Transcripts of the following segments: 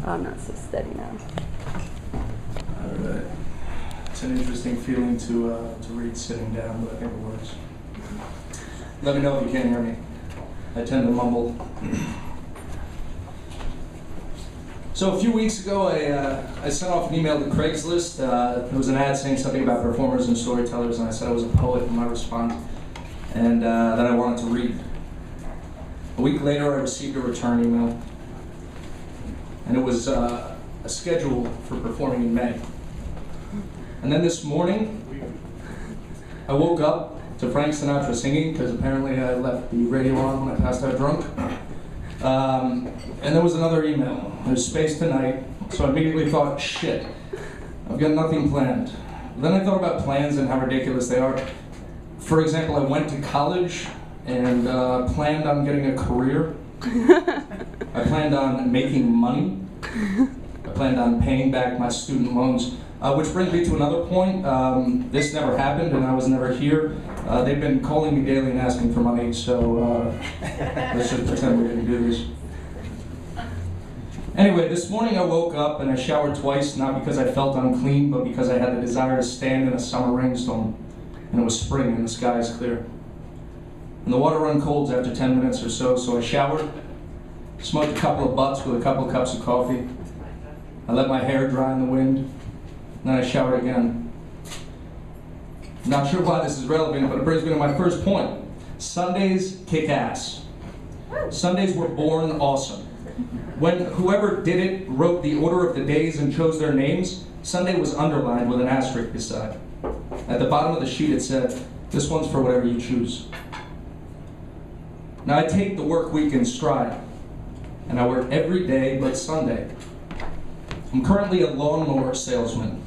I'm not so steady now. All right. It's an interesting feeling to read sitting down, but I think it works. Let me know if you can't hear me. I tend to mumble. So a few weeks ago, I sent off an email to Craigslist. There was an ad saying something about performers and storytellers, and I said I was a poet in my response, and that I wanted to read. A week later, I received a return email, and it was a schedule for performing in May. And then this morning, I woke up to Frank Sinatra singing, because apparently I left the radio on when I passed out drunk. And there was another email. There's space tonight, so I immediately thought, shit, I've got nothing planned. Then I thought about plans and how ridiculous they are. For example, I went to college and planned on getting a career. I planned on making money. I planned on paying back my student loans. Which brings me to another point. This never happened and I was never here. They've been calling me daily and asking for money, so let's just pretend we didn't do this. Anyway, this morning I woke up and I showered twice, not because I felt unclean, but because I had the desire to stand in a summer rainstorm. And it was spring and the sky is clear. And the water uncolds after 10 minutes or so, so I showered, smoked a couple of butts with a couple of cups of coffee. I let my hair dry in the wind, and then I showered again. Not sure why this is relevant, but it brings me to my first point. Sundays kick ass. Sundays were born awesome. When whoever did it wrote the order of the days and chose their names, Sunday was underlined with an asterisk beside. At the bottom of the sheet it said, "This one's for whatever you choose." Now I take the work week in stride, and I work every day but Sunday. I'm currently a lawnmower salesman,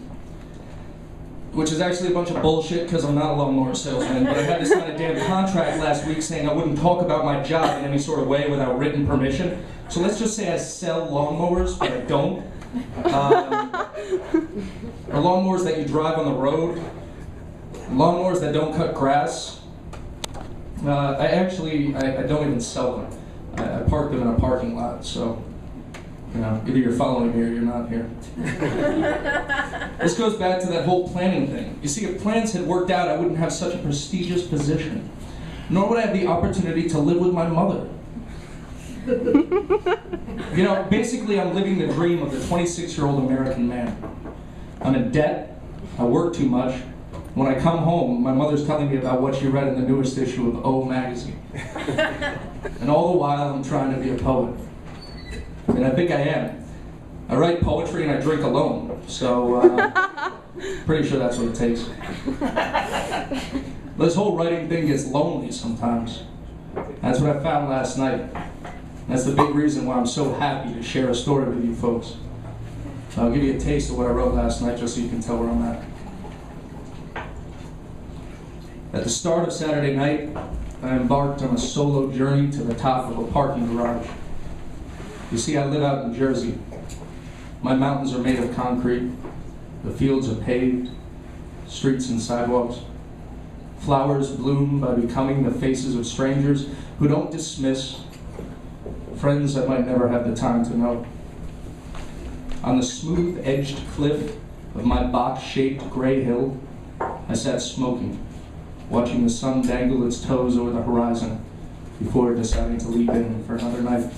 which is actually a bunch of bullshit because I'm not a lawnmower salesman, but I had to sign a damn contract last week saying I wouldn't talk about my job in any sort of way without written permission. So let's just say I sell lawnmowers, but I don't. Or lawnmowers that you drive on the road, lawnmowers that don't cut grass. I don't even sell them. I park them in a parking lot, so either you're following me or you're not here. This goes back to that whole planning thing. You see, if plans had worked out, I wouldn't have such a prestigious position, nor would I have the opportunity to live with my mother. Basically I'm living the dream of the 26-year-old American man. I'm in debt, I work too much. When I come home, my mother's telling me about what she read in the newest issue of O magazine. And all the while I'm trying to be a poet. And I think I am. I write poetry and I drink alone, so pretty sure that's what it takes. This whole writing thing gets lonely sometimes. That's what I found last night. That's the big reason why I'm so happy to share a story with you folks. So I'll give you a taste of what I wrote last night just so you can tell where I'm at. At the start of Saturday night, I embarked on a solo journey to the top of a parking garage. You see, I live out in Jersey. My mountains are made of concrete. The fields are paved, streets and sidewalks. Flowers bloom by becoming the faces of strangers who don't dismiss, friends I might never have the time to know. On the smooth-edged cliff of my box-shaped gray hill, I sat smoking, watching the sun dangle its toes over the horizon before deciding to leap in for another night.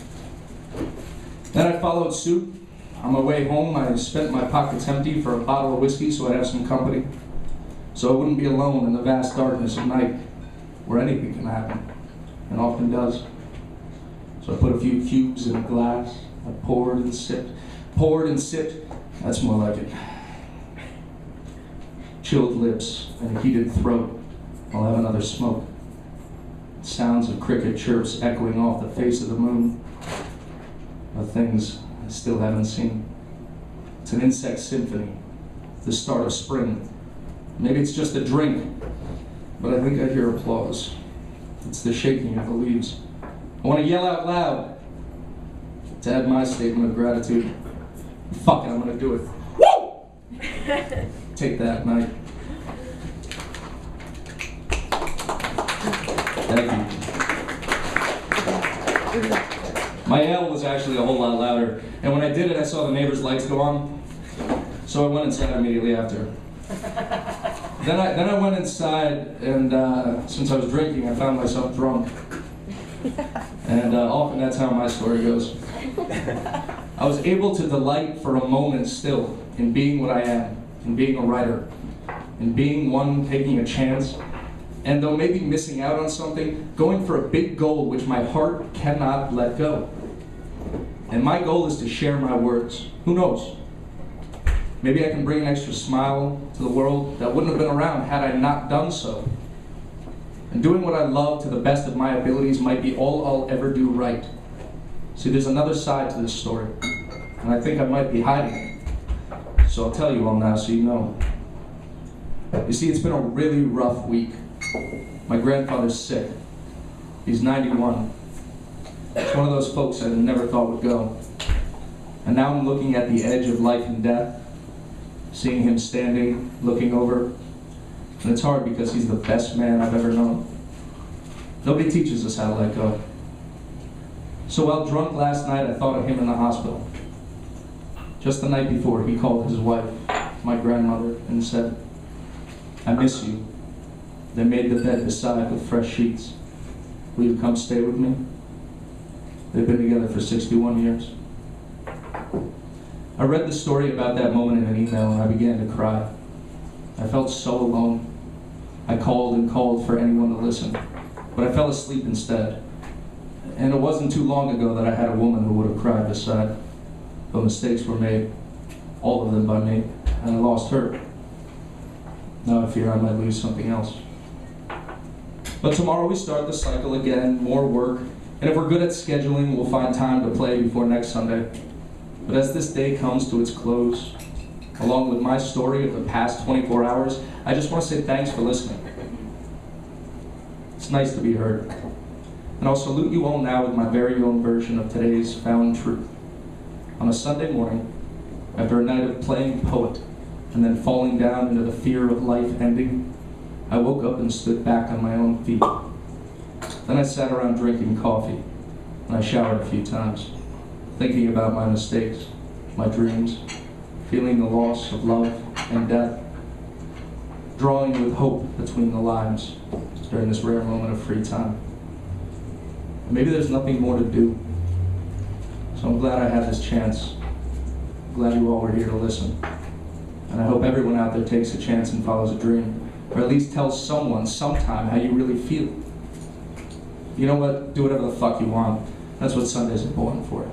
Then I followed suit. On my way home, I spent my pockets empty for a bottle of whiskey so I'd have some company, so I wouldn't be alone in the vast darkness of night, where anything can happen, and often does. So I put a few cubes in a glass. I poured and sipped. That's more like it. Chilled lips and a heated throat. I'll have another smoke. Sounds of cricket chirps echoing off the face of the moon. Of things I still haven't seen. It's an insect symphony. The start of spring. Maybe it's just a drink, but I think I hear applause. It's the shaking of the leaves. I want to yell out loud to add my statement of gratitude. Fuck it, I'm going to do it. Woo! Take that, Mike. Thank you. My yell was actually a whole lot louder, and when I did it, I saw the neighbor's lights go on, so I went inside immediately after. Then I went inside, and since I was drinking, I found myself drunk. And often that's how my story goes. I was able to delight for a moment still in being what I am, in being a writer, in being one taking a chance, and though maybe missing out on something, going for a big goal which my heart cannot let go. And my goal is to share my words. Who knows? Maybe I can bring an extra smile to the world that wouldn't have been around had I not done so. And doing what I love to the best of my abilities might be all I'll ever do right. See, there's another side to this story, and I think I might be hiding it. So I'll tell you all now so you know. You see, it's been a really rough week. My grandfather's sick. He's 91. It's one of those folks I never thought would go. And now I'm looking at the edge of life and death, seeing him standing, looking over. And it's hard because he's the best man I've ever known. Nobody teaches us how to let go. So while drunk last night, I thought of him in the hospital. Just the night before, he called his wife, my grandmother, and said, "I miss you." They made the bed beside with fresh sheets. "Will you come stay with me?" They've been together for 61 years. I read the story about that moment in an email and I began to cry. I felt so alone. I called and called for anyone to listen, but I fell asleep instead. And it wasn't too long ago that I had a woman who would have cried beside. But mistakes were made, all of them by me, and I lost her. Now I fear I might lose something else. But tomorrow we start the cycle again, more work, and if we're good at scheduling, we'll find time to play before next Sunday. But as this day comes to its close, along with my story of the past 24 hours, I just want to say thanks for listening. It's nice to be heard. And I'll salute you all now with my very own version of today's found truth. On a Sunday morning, after a night of playing poet and then falling down into the fear of life ending, I woke up and stood back on my own feet. Then I sat around drinking coffee, and I showered a few times, thinking about my mistakes, my dreams, feeling the loss of love and death, drawing with hope between the lines during this rare moment of free time. And maybe there's nothing more to do. So I'm glad I had this chance. I'm glad you all were here to listen. And I hope everyone out there takes a chance and follows a dream, or at least tells someone sometime how you really feel. You know what? Do whatever the fuck you want. That's what Sundays are born for.